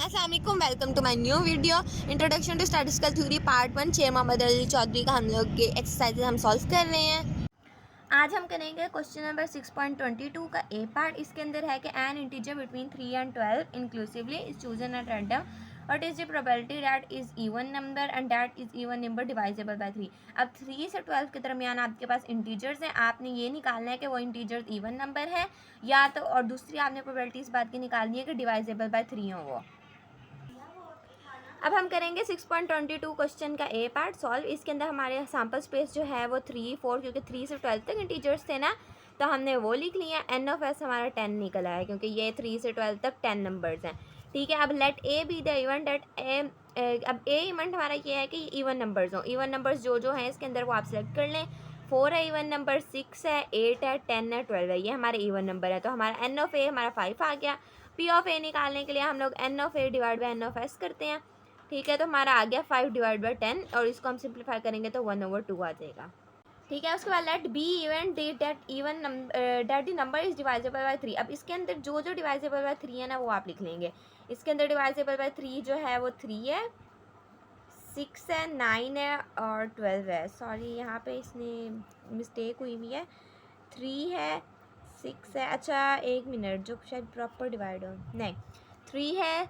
अस्सलाम वालेकुम, welcome to my new video introduction to statistical theory part 1। Sher Mohammad Ali Chaudhary का हम लोग के एक्सरसाइजेज हम सॉल्व कर रहे हैं। आज हम करेंगे क्वेश्चन नंबर 6.22 का ए पार्ट। इसके अंदर है कि an integer between 3 and 12 inclusively is chosen at random, what is the probability that is even number and that is even number divisible by 3। अब 3 से 12 के दरमियान आपके पास इंटीजर्स हैं, आपने ये निकालना है कि वो इंटीजर्स इवन नंबर है या तो, और दूसरी आपने प्रोबेबिलिटी इस बात की निकालनी है कि डिवाइजेबल बाय 3 हो वो। अब हम करेंगे 6.22 क्वेश्चन का ए पार्ट सॉल्व। इसके अंदर हमारे सैम्पल स्पेस जो है वो 3, 4, क्योंकि 3 से 12 तक इंटीजर्स थे ना, तो हमने वो लिख लिया। एन ऑफ एस हमारा 10 निकला है क्योंकि ये 3 से 12 तक 10 नंबर्स हैं। ठीक है, अब let A be the event that A. अब ए इवेंट हमारा ये है कि इवन नंबर्स हों। इवन नंबर्स जो हैं इसके अंदर वो आप सेलेक्ट कर लें। 4 है इवन नंबर, 6 है, 8 है, 10 है, 12 है, ये हमारे इवन नंबर है। तो हमारा एन ऑफ ए हमारा 5 आ गया। पी ऑफ ए निकालने के लिए हम लोग N of A divide by N of S करते हैं। ठीक है, तो हमारा आ गया 5 डिवाइड बाई 10 और इसको हम सिंप्लीफाई करेंगे तो 1/2 आ जाएगा। ठीक है, उसके बाद let B event that even that the number is divisible by 3। अब इसके अंदर जो डिवाइजेबल बाय 3 है ना वो आप लिख लेंगे। इसके अंदर डिवाइजेबल बाय 3 जो है वो 3 है, 6 है, 9 है और 12 है। सॉरी, यहाँ पे इसने मिस्टेक हुई हुई है। 3 है, 6 है, अच्छा एक मिनट, जो शायद प्रॉपर डिवाइड हो, नहीं 3 है,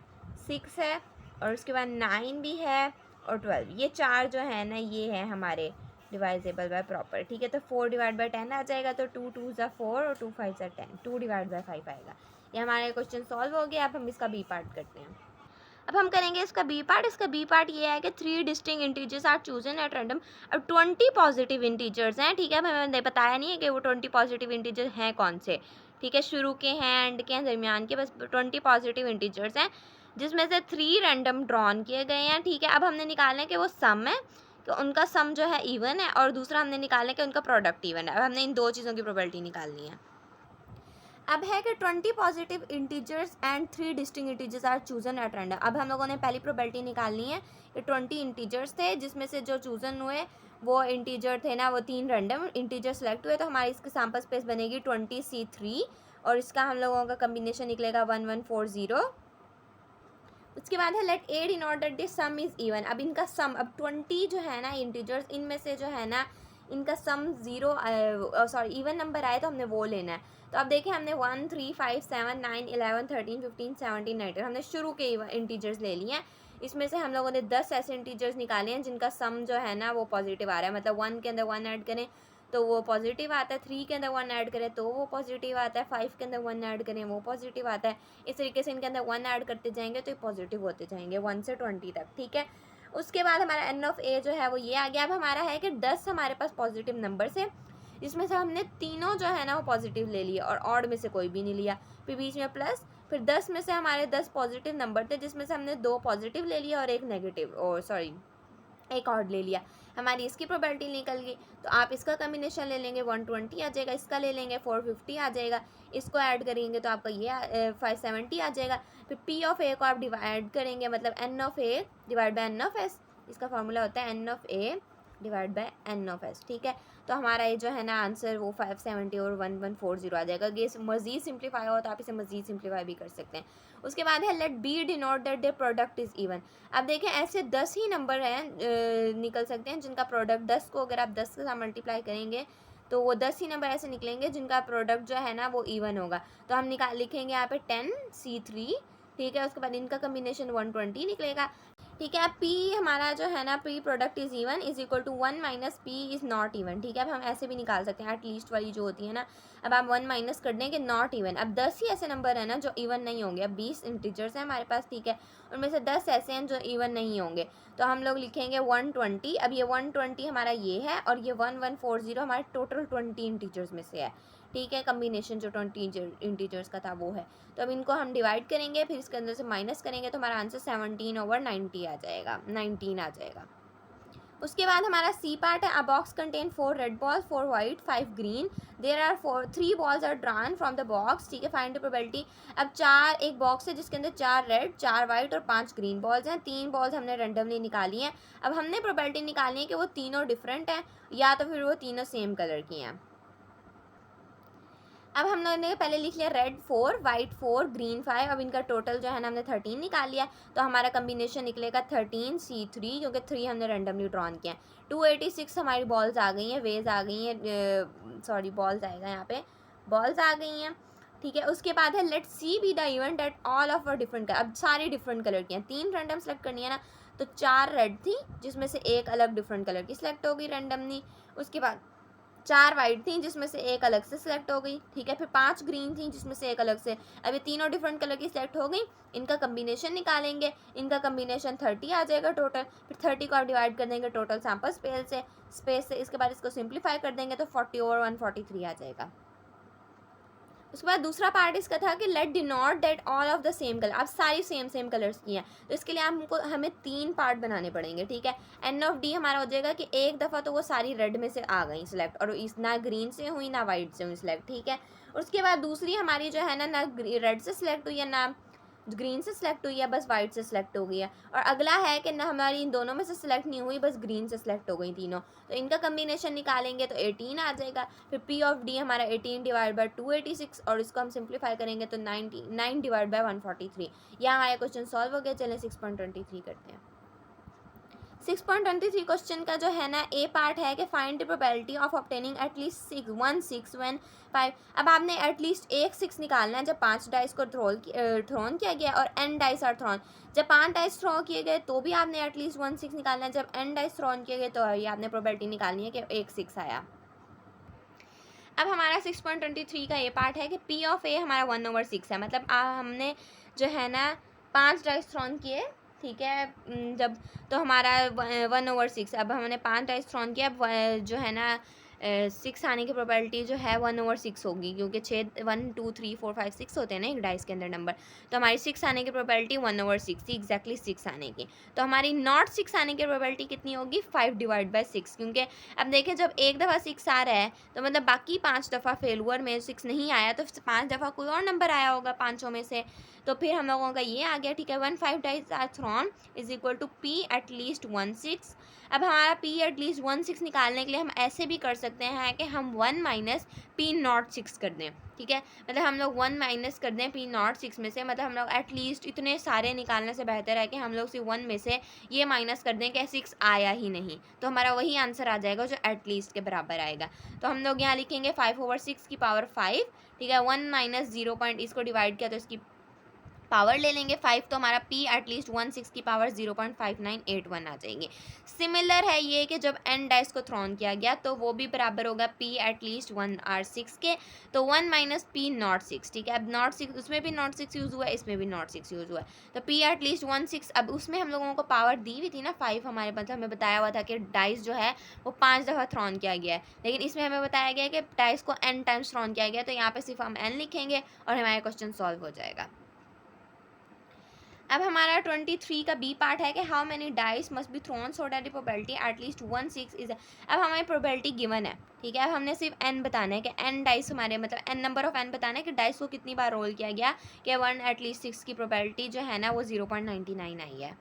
6 है और उसके बाद 9 भी है और 12, ये 4 जो है ना ये है हमारे डिवाइजेबल बाय प्रॉपर। ठीक है, तो 4 डिवाइड बाय 10 आ जाएगा, तो 2 2 ज़ा 4 और 2 5 ज़ा 10, 2 डिवाइड बाय 5 आएगा। ये हमारे क्वेश्चन सॉल्व हो गया। अब हम इसका बी पार्ट करते हैं। अब हम करेंगे इसका बी पार्ट। इसका बी पार्ट ये है कि 3 distinct integers are chosen at random. अब 20 पॉजिटिव इंटीजर्स हैं। ठीक है, अब हमें बताया नहीं है कि वो 20 पॉजिटिव इंटीजर हैं कौन से। ठीक है, शुरू के हैं, एंड के हैं, दरमियान के, बस 20 पॉजिटिव इंटीजर्स हैं जिसमें से 3 रैंडम ड्रॉन किए गए हैं। ठीक है, अब हमने निकालना है कि वो सम है, कि उनका सम जो है इवन है, और दूसरा हमने निकालना है कि उनका प्रोडक्ट इवन है। अब हमने इन दो चीज़ों की प्रोबेबिलिटी निकालनी है। अब है कि 20 positive integers and 3 distinct integers are chosen at random. अब हम लोगों ने पहली प्रोबेबिलिटी निकालनी है कि 20 इंटीजर्स थे जिसमें से जो चूजन हुए वो इंटीजर थे ना, वो 3 रैंडम इंटीजर सेलेक्ट हुए, तो हमारी इसकी सैम्पल स्पेस बनेगी 20C3 और इसका हम लोगों का कम्बिनेशन निकलेगा 1140। उसके बाद है let A denote that this sum is even. अब इनका सम, अब 20 जो है ना इंटीजर्स, इनमें से जो है ना इनका सम इवन नंबर आए तो हमने वो लेना है। तो अब देखें, हमने 1 3 5 7 9 11 13 15 17 19 हमने शुरू के इंटीजर्स ले लिए हैं। इसमें से हम लोगों ने 10 ऐसे इंटीजर्स निकाले हैं जिनका सम जो है ना वो पॉजिटिव आ रहा है। मतलब 1 के अंदर 1 ऐड करें तो वो पॉजिटिव आता है, 3 के अंदर 1 ऐड करें तो वो पॉजिटिव आता है, 5 के अंदर 1 ऐड करें वो पॉजिटिव आता है। इस तरीके से इनके अंदर 1 ऐड करते जाएंगे तो ये पॉजिटिव होते जाएंगे 1 से 20 तक। ठीक है, उसके बाद हमारा एन ऑफ ए जो है वो ये आ गया। अब हमारा है कि 10 हमारे पास पॉजिटिव नंबर्स है, इसमें से हमने तीनों जो है ना वो पॉजिटिव ले लिया और ऑड में से कोई भी नहीं लिया, फिर बीच में प्लस, फिर 10 में से हमारे 10 पॉजिटिव नंबर थे जिसमें से हमने 2 पॉजिटिव ले लिया और एक नेगेटिव, और सॉरी एक ऑड ले लिया। हमारी इसकी प्रोबेबिलिटी निकल गई। तो आप इसका कम्बिनेशन ले लेंगे 120 आ जाएगा, इसका ले लेंगे 450 आ जाएगा, इसको ऐड करेंगे तो आपका ये 570 आ जाएगा। फिर पी ऑफ ए को आप डिवाइड करेंगे, मतलब N of A divide by N of S, इसका फार्मूला होता है N of A divide by N of S. ठीक है, तो हमारा ये जो है ना आंसर वो 570 और 1140 आ जाएगा। ये मज़ीद सिंप्लीफाई हो तो आप इसे मज़ीद सिंप्लीफाई भी कर सकते हैं। उसके बाद है let B denote that the product is even. अब देखें, ऐसे 10 ही नंबर हैं निकल सकते हैं जिनका प्रोडक्ट 10 को अगर आप 10 के साथ मल्टीप्लाई करेंगे तो वो 10 ही नंबर ऐसे निकलेंगे जिनका प्रोडक्ट जो है ना वो इवन होगा। तो हम लिखेंगे यहाँ पे 10C3। ठीक है, उसके बाद इनका कम्बिनेशन 120 निकलेगा। ठीक है, अब P हमारा जो है ना P product is even is equal to 1 minus P is not even. ठीक है, अब हम ऐसे भी निकाल सकते हैं, एट लीस्ट वाली जो होती है ना, अब आप 1 माइनस कर दें कि नॉट इवन। अब 10 ही ऐसे नंबर है ना जो इवन नहीं होंगे। अब 20 इंटीजर्स हैं हमारे पास, ठीक है, उनमें से 10 ऐसे हैं जो इवन नहीं होंगे, तो हम लोग लिखेंगे 120। अब ये 120 हमारा ये है और ये 1140 हमारे टोटल 20 इंटीजर्स में से है। ठीक है, कम्बिनेशन जो 20 इंटीजर्स का था वो है। तो अब इनको हम डिवाइड करेंगे, फिर इसके अंदर से माइनस करेंगे तो हमारा आंसर 17/90 आ जाएगा, 19 आ जाएगा। उसके बाद हमारा सी पार्ट है। A box contain 4 red balls, 4 white, 5 green, there are 3 balls are drawn from the box. ठीक है, फाइंड द प्रोबेबिलिटी। अब एक बॉक्स है जिसके अंदर 4 रेड, 4 वाइट और 5 ग्रीन बॉल्स हैं। 3 बॉल्स हमने रेंडमली निकाली हैं। अब हमने प्रोबेबिलिटी निकालनी है कि वो तीनों डिफरेंट हैं या तो फिर वो तीनों सेम कलर की हैं। अब हम लोगों ने पहले लिख लिया रेड 4, वाइट 4, ग्रीन 5। अब इनका टोटल जो है ना हमने 13 निकाल लिया, तो हमारा कम्बिनेशन निकलेगा 13C3, क्योंकि 3 हमने रेंडमली ड्रॉन किया है। 286 हमारी बॉल्स आ गई हैं, वेज आ गई हैं, सॉरी बॉल्स आएगा यहाँ पे, बॉल्स आ गई हैं, ठीक है। उसके बाद है let C be the event at all of a different colour. अब सारी डिफरेंट कलर की हैं, 3 रैंडम सेलेक्ट करनी है ना, तो 4 रेड थी जिसमें से एक अलग डिफरेंट कलर की सिलेक्ट होगी रैंडमली। उसके बाद 4 वाइट थी जिसमें से एक अलग से सिलेक्ट हो गई, ठीक है। फिर 5 ग्रीन थी जिसमें से एक अलग से, अब ये तीनों डिफरेंट कलर की सिलेक्ट हो गई। इनका कम्बिनेशन निकालेंगे, इनका कम्बिनेशन 30 आ जाएगा टोटल। फिर 30 को आप डिवाइड कर देंगे टोटल सैम्पल स्पेस से। इसके बाद इसको सिंप्लीफाई कर देंगे तो 40/143 आ जाएगा। उसके बाद दूसरा पार्ट इसका था कि let denote that all of the same colour. अब सारी सेम कलर्स की हैं, तो इसके लिए हमें 3 पार्ट बनाने पड़ेंगे, ठीक है। एन ऑफ डी हमारा हो जाएगा कि एक दफ़ा तो वो सारी रेड में से आ गई सिलेक्ट, और इस ना ग्रीन से हुई ना वाइट से हुई सिलेक्ट, ठीक है। उसके बाद दूसरी हमारी जो है ना रेड से सिलेक्ट हुई है ना ग्रीन से सिलेक्ट हुई है, बस वाइट से सिलेक्ट हो गई है। और अगला है कि ना हमारी इन दोनों में से सिलेक्ट नहीं हुई, बस ग्रीन से सिलेक्ट हो गई तीनों, तो इनका कम्बिनेशन निकालेंगे तो 18 आ जाएगा। फिर पी ऑफ डी हमारा 18 डिवाइड बाई 286, और इसको हम सिंप्लीफाई करेंगे तो 9 डिवाइड बाई 143। यह हमारा क्वेश्चन सॉल्व हो गया। चलें 6.23 करते हैं। 6.23 क्वेश्चन का जो है ना ए पार्ट है कि find the probability of obtaining at least 1 6 when 5। अब आपने एटलीस्ट एक 6 निकालना है जब 5 डाइस को थ्रोन किया गया और n डाइस आर थ्रोन। जब 5 डाइस थ्रो किए गए तो भी आपने एटलीस्ट 1 6 निकालना है, जब n डाइस थ्रोन किए गए तो ये आपने प्रोबेबिलिटी निकालनी है कि एक 6 आया। अब हमारा 6.23 का ये पार्ट है कि पी ऑफ ए हमारा 1/6 है, मतलब हमने जो है ना 5 डाइस थ्रोन किए, ठीक है, जब तो हमारा 1/6। अब हमने 5 डाइस थ्रोन किया, अब जो है ना 6 आने की प्रोबेबिलिटी जो है 1/6 होगी, क्योंकि 6 1 2 3 4 5 6 होते हैं ना एक डाइस के अंदर नंबर, तो हमारी 6 आने की प्रोबेबिलिटी 1/6 थी, एग्जैक्टली 6 आने की। तो हमारी नॉट 6 आने की प्रोबेबिलिटी कितनी होगी, 5 डिवाइड बाई 6, क्योंकि अब देखें जब एक दफ़ा 6 आ रहा है तो मतलब बाकी 5 दफ़ा फेलुअर में 6 नहीं आया, तो 5 दफ़ा कोई और नंबर आया होगा पाँचों में से, तो फिर हम लोगों का ये आ गया, ठीक है। 1 5 dice are thrown is equal to P at least 1 6। अब हमारा पी एटलीस्ट 1 6 निकालने के लिए हम ऐसे भी कर सकते हैं कि हम 1 माइनस पी नॉट 6 कर दें, ठीक है। मतलब हम लोग 1 माइनस कर दें पी नॉट 6 में से, मतलब हम लोग एटलीस्ट इतने सारे निकालने से बेहतर है कि हम लोग सिर्फ 1 में से ये माइनस कर दें कि 6 आया ही नहीं, तो हमारा वही आंसर आ जाएगा जो एटलीस्ट के बराबर आएगा। तो हम लोग यहाँ लिखेंगे 5/6 की पावर 5, ठीक है। 1 माइनस 0 पॉइंट इसको डिवाइड किया तो इसकी पावर ले लेंगे 5, तो हमारा p एटलीस्ट 1 6 की पावर 0.5981 आ जाएंगे। सिमिलर है ये कि जब n डाइस को थ्रोन किया गया तो वो भी बराबर होगा p एटलीस्ट 1 r 6 के, तो 1 माइनस p नॉट 6, ठीक है। अब नॉट 6 उसमें भी नॉट 6 यूज़ हुआ है, इसमें भी नॉट 6 यूज़ हुआ है, तो p एटलीस्ट 1 6। अब उसमें हम लोगों को पावर दी हुई थी ना 5, हमारे मतलब हमें बताया हुआ था कि डाइस जो है वो 5 दफ़ा थ्रोन किया गया है, लेकिन इसमें हमें बताया गया है कि डाइस को n टाइम्स थ्रोन किया गया, तो यहाँ पे सिर्फ हम n लिखेंगे और हमारा क्वेश्चन सॉल्व हो जाएगा। अब हमारा 23 का बी पार्ट है कि how many dice must be thrown so that the probability at least 1 6 is. अब हमारी प्रोबेबिलिटी गिवन है, ठीक है। अब हमने सिर्फ n बताना है कि n डाइस हमारे मतलब n नंबर ऑफ n बताना है कि डाइस को कितनी बार रोल किया गया कि 1 एटलीस्ट 6 की प्रोबेबिलिटी जो है ना वो 0.99 आई है।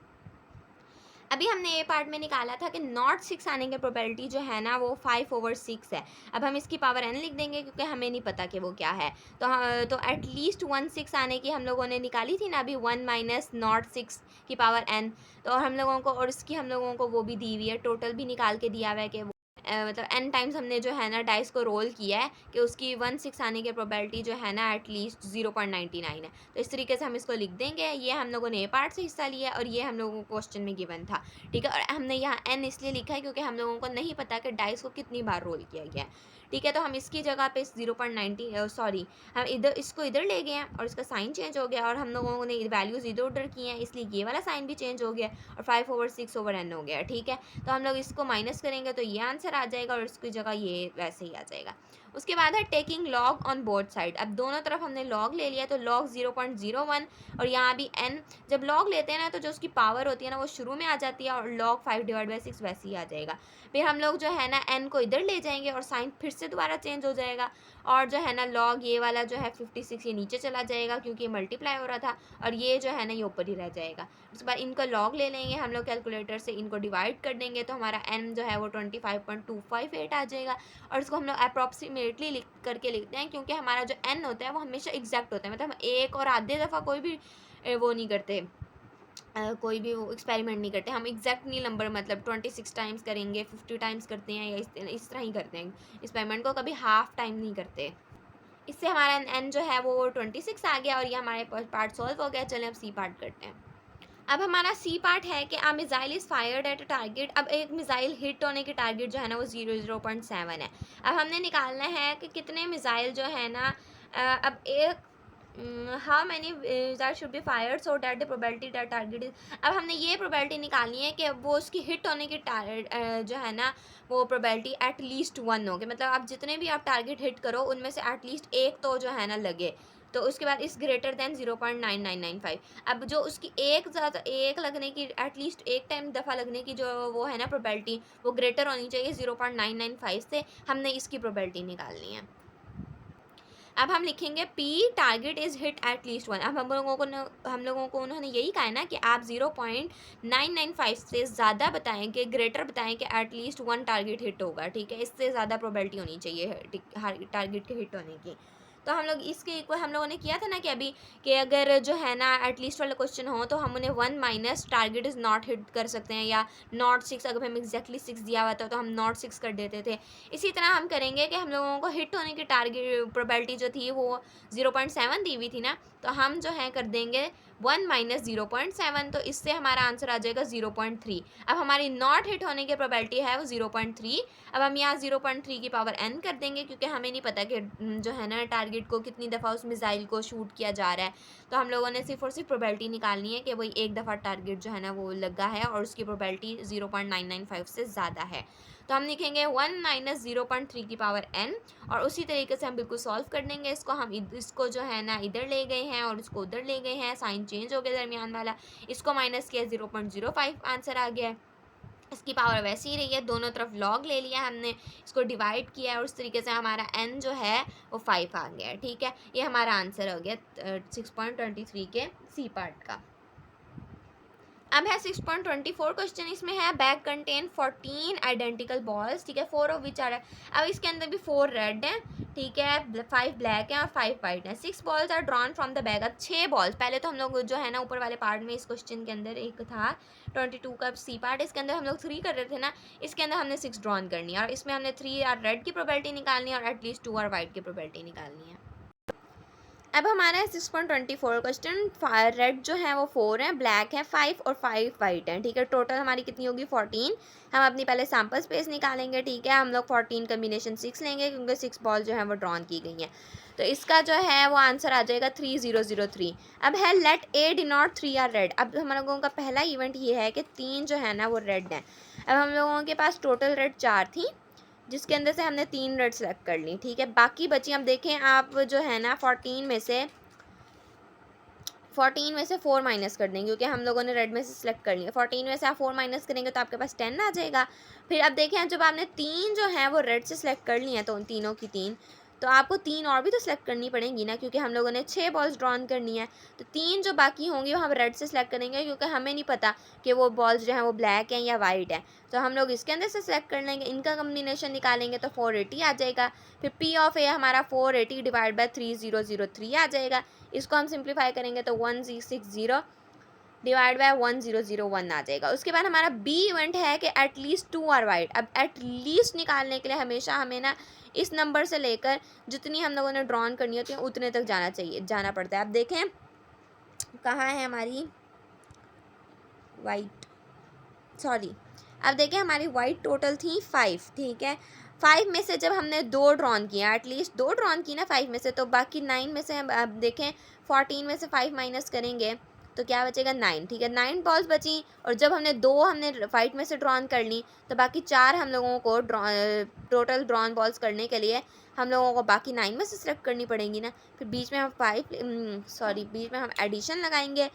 अभी हमने ये पार्ट में निकाला था कि नॉट 6 आने की प्रोबेबिलिटी जो है ना वो 5/6 है। अब हम इसकी पावर n लिख देंगे क्योंकि हमें नहीं पता कि वो क्या है, तो एटलीस्ट 1 6 आने की हम लोगों ने निकाली थी ना अभी 1 माइनस नॉट 6 की पावर n, तो हम लोगों को और इसकी हम लोगों को वो भी दी हुई है, टोटल भी निकाल के दिया हुआ है कि मतलब n टाइम्स हमने जो है ना डाइस को रोल किया है कि उसकी 1 6 आने की प्रोबेबिलिटी जो है ना एटलीस्ट 0.99 है, तो इस तरीके से हम इसको लिख देंगे। ये हम लोगों ने ए पार्ट से हिस्सा लिया और ये हम लोगों को क्वेश्चन में गिवन था, ठीक है। और हमने यहाँ n इसलिए लिखा है क्योंकि हम लोगों को नहीं पता कि डाइस को कितनी बार रोल किया गया है, ठीक है। तो हम इसकी जगह पे 0.90 सॉरी हम इधर इसको इधर ले गए हैं और इसका साइन चेंज हो गया और हम लोगों ने वैल्यूज़ इधर उधर की हैं, इसलिए ये वाला साइन भी चेंज हो गया और 5/6/n हो गया, ठीक है। तो हम लोग इसको माइनस करेंगे तो ये आंसर आ जाएगा और इसकी जगह ये वैसे ही आ जाएगा। उसके बाद है taking log on both side. अब दोनों तरफ हमने लॉग ले लिया तो लॉग 0.01 और यहाँ भी n। जब लॉग लेते हैं ना तो जो उसकी पावर होती है ना वो शुरू में आ जाती है और लॉग 5/6 वैसे ही आ जाएगा। फिर हम लोग जो है ना n को इधर ले जाएंगे और साइन फिर से दोबारा चेंज हो जाएगा और जो है ना लॉग ये वाला जो है 56 ये नीचे चला जाएगा क्योंकि ये मल्टीप्लाई हो रहा था और ये जो है ना ये ऊपर ही रह जाएगा। उसके बाद इनका लॉग ले लेंगे हम लोग कैलकुलेटर से, इनको डिवाइड कर देंगे तो हमारा n जो है वो 25.258 आ जाएगा और इसको हम लोग अप्रॉक्सीमेट अप्रोक्सीमेटली लिख करके लिखते हैं, क्योंकि हमारा जो n होता है वो हमेशा एग्जैक्ट होता है, मतलब हम एक और आधे दफ़ा कोई भी वो नहीं करते, कोई भी वो एक्सपेरिमेंट नहीं करते, हम एग्जैक्ट नहीं नंबर मतलब 26 टाइम्स करेंगे, 50 टाइम्स करते हैं, या इस तरह ही करते हैं एक्सपेरिमेंट को, कभी हाफ टाइम नहीं करते। इससे हमारा n जो है वो 26 आ गया और ये हमारे पार्ट सॉल्व हो गया। चलें अब सी पार्ट करते हैं। अब हमारा सी पार्ट है कि a missile is fired at a target. अब एक मिसाइल हिट होने की टारगेट जो है ना वो 0.7 है। अब हमने निकालना है कि कितने मिसाइल जो है ना अब एक how many missile should be fired so that the probability that target is. अब हमने ये प्रोबेबिलिटी निकालनी है कि वो उसकी हिट होने की जो है ना वो प्रोबेबिलिटी एट लीस्ट 1 होगी, मतलब आप जितने भी आप टारगेट हिट करो उनमें से एटलीस्ट एक तो जो है ना लगे। तो उसके बाद इस ग्रेटर देन 0.9995। अब जो उसकी एक लगने की एटलीस्ट एक टाइम दफ़ा लगने की जो वो है ना प्रोबेबिलिटी वो ग्रेटर होनी चाहिए 0.995 से। हमने इसकी प्रोबेबिलिटी निकालनी है। अब हम लिखेंगे P target is hit at least 1। अब हम लोगों को उन्होंने यही कहा है ना कि आप 0.995 से ज़्यादा बताएं कि ग्रेटर बताएं कि एट लीस्ट 1 टारगेट हिट होगा, ठीक है, इससे ज़्यादा प्रोबेबिलिटी होनी चाहिए टारगेट के हिट होने की। तो हम लोग इसके इक्वल हम लोगों ने किया था ना कि अभी कि अगर जो है ना एटलीस्ट वाला क्वेश्चन हो तो हम उन्हें 1 minus target is not hit कर सकते हैं, या नॉट 6, अगर हमें एग्जैक्टली 6 दिया हुआ था तो हम नॉट 6 कर देते थे। इसी तरह हम करेंगे कि हम लोगों को हिट होने की टारगेट प्रोबेबिलिटी जो थी वो 0.7 दी हुई थी ना, तो हम जो है कर देंगे 1 माइनस 0.7, तो इससे हमारा आंसर आ जाएगा 0.3। अब हमारी नॉट हिट होने की प्रोबेबिलिटी है वो 0.3। अब हम यहाँ 0.3 की पावर n कर देंगे, क्योंकि हमें नहीं पता कि जो है ना टारगेट को कितनी दफ़ा उस मिसाइल को शूट किया जा रहा है। तो हम लोगों ने सिर्फ और सिर्फ प्रोबेबिलिटी निकालनी है कि वही एक दफ़ा टारगेट जो है ना वो लगा है और उसकी प्रोबेबिलिटी 0.995 से ज़्यादा है। तो हम लिखेंगे 1 माइनस 0.3 की पावर n, और उसी तरीके से हम बिल्कुल सॉल्व कर देंगे इसको। हम इसको जो है ना इधर ले गए हैं और इसको उधर ले गए हैं, साइन चेंज हो गया दरमियान वाला, इसको माइनस किया 0.05 आंसर आ गया है। इसकी पावर वैसे ही रही है, दोनों तरफ लॉग ले लिया हमने, इसको डिवाइड किया है और उस तरीके से हमारा n जो है वो 5 आ गया है, ठीक है। ये हमारा आंसर हो गया 6.23 के सी पार्ट का। अब है 6.24 क्वेश्चन। इसमें है बैग कंटेन 14 आइडेंटिकल बॉल्स, ठीक है, 4 ऑफ विच आर। अब इसके अंदर भी 4 रेड हैं, ठीक है, 5 ब्लैक हैं और 5 वाइट हैं। 6 balls are drawn from the bag. अब 6 बॉल्स, पहले तो हम लोग जो है ना ऊपर वाले पार्ट में इस क्वेश्चन के अंदर एक था 22 का सी पार्ट, इसके अंदर हम लोग 3 कर रहे थे ना, इसके अंदर हमने 6 ड्रॉन करनी है और इसमें हमने 3 आर रेड की प्रोबेबिलिटी निकालनी है और एटलीस्ट 2 आर वाइट की प्रोबेबिलिटी निकालनी है। अब हमारा है 6.24 क्वेश्चन। रेड जो है वो 4 है, ब्लैक है 5 और 5 वाइट है, ठीक है। टोटल हमारी कितनी होगी 14। हम अपनी पहले सैम्पल स्पेस निकालेंगे, ठीक है। हम लोग 14 कम्बिनेशन 6 लेंगे क्योंकि 6 बॉल जो है वो ड्रॉन की गई हैं, तो इसका जो है वो आंसर आ जाएगा 3003। अब है let A denote 3 are red. अब हम लोगों का पहला इवेंट ये है कि 3 जो है ना वो रेड हैं। अब हम लोगों के पास टोटल रेड 4 थी, जिसके अंदर से हमने 3 रेड सेलेक्ट कर ली, ठीक है। बाकी बची, हम देखें आप जो है ना 14 में से 4 माइनस कर देंगे, क्योंकि हम लोगों ने रेड में से सिलेक्ट कर लिया। 14 में से आप 4 माइनस करेंगे तो आपके पास 10 आ जाएगा। फिर अब देखें जब आपने 3 जो है वो रेड से सिलेक्ट कर ली हैं, तो उन तीनों की 3, तो आपको 3 और भी तो सिलेक्ट करनी पड़ेंगी ना, क्योंकि हम लोगों ने 6 बॉल्स ड्रॉन करनी है। तो 3 जो बाकी होंगी वो हम रेड से सिलेक्ट करेंगे, क्योंकि हमें नहीं पता कि वो बॉल्स जो हैं वो ब्लैक हैं या वाइट हैं, तो हम लोग इसके अंदर से सिलेक्ट कर लेंगे। इनका कम्बिनेशन निकालेंगे तो 480 आ जाएगा। फिर पी ऑफ ए हमारा 480 डिवाइड बाई 3003 आ जाएगा। इसको हम सिंप्लीफाई करेंगे तो 1060 डिवाइड बाय 1001 आ जाएगा। उसके बाद हमारा बी इवेंट है कि एटलीस्ट 2 आर वाइट। अब एटलीस्ट निकालने के लिए हमेशा हमें ना इस नंबर से लेकर जितनी हम लोगों ने ड्रॉन करनी होती है उतने तक जाना पड़ता है। अब देखें कहाँ है हमारी वाइट, सॉरी, अब देखें हमारी वाइट टोटल थी 5, ठीक है। 5 में से जब हमने 2 ड्रॉन किया, एटलीस्ट 2 ड्रॉन की ना 5 में से, तो बाकी 9 में से हम अब देखें 14 में से 5 माइनस करेंगे तो क्या बचेगा 9, ठीक है। 9 बॉल्स बची, और जब हमने 2 हमने वाइट में से ड्रॉन कर ली, तो बाकी 4 हम लोगों को टोटल ड्रॉन बॉल्स करने के लिए हम लोगों को बाकी 9 में से सिलेक्ट करनी पड़ेंगी ना। फिर बीच में हम बीच में हम एडिशन लगाएंगे।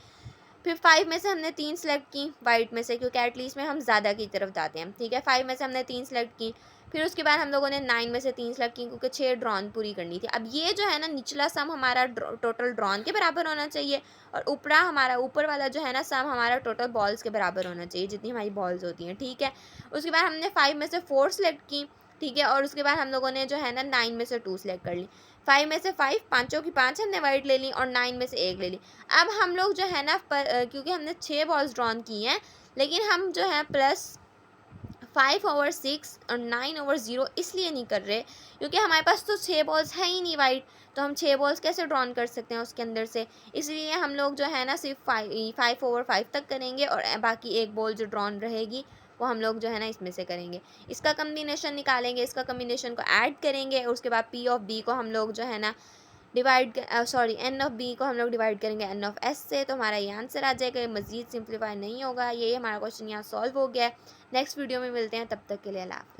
फिर 5 में से हमने 3 सेलेक्ट की वाइट में से, क्योंकि एटलीस्ट में हम ज़्यादा की तरफ जाते हैं, ठीक है। 5 में से हमने 3 सेलेक्ट की। फिर उसके बाद हम लोगों ने 9 में से 3 सेलेक्ट की, क्योंकि 6 ड्रॉन पूरी करनी थी। अब ये जो है ना निचला सम हमारा टोटल ड्रॉन के बराबर होना चाहिए, और ऊपर वाला जो है ना सम हमारा टोटल बॉल्स के बराबर होना चाहिए, जितनी हमारी बॉल्स होती हैं, ठीक है। उसके बाद हमने 5 में से 4 सेलेक्ट की। ठीक है। और उसके बाद हम लोगों ने जो है ना 9 में से 2 सेलेक्ट कर ली, 5 में से 5, पाँचों की 5 हमने वाइट ले ली और 9 में से 1 ले ली। अब हम लोग जो है ना क्योंकि हमने 6 बॉल्स ड्रॉन की हैं, लेकिन हम जो है +5/6 और 9/0 इसलिए नहीं कर रहे क्योंकि हमारे पास तो 6 बॉल्स है ही नहीं वाइट, तो हम 6 बॉल्स कैसे ड्रॉन कर सकते हैं उसके अंदर से। इसलिए हम लोग जो है ना सिर्फ 5/5 तक करेंगे और बाकी एक बॉल जो ड्रॉन रहेगी वो हम लोग जो है ना इसमें से करेंगे। इसका कम्बिनेशन निकालेंगे, इसका कम्बिनेशन को ऐड करेंगे और उसके बाद P(b) को हम लोग जो है ना N(b) को हम लोग डिवाइड करेंगे N(s) से, तो हमारा ये आंसर आ जाएगा। ये मज़ीद सिंप्लीफाई नहीं होगा। ये हमारा क्वेश्चन यहाँ सॉल्व हो गया है। नेक्स्ट वीडियो में मिलते हैं, तब तक के लिए अल्लाह हाफ़िज़।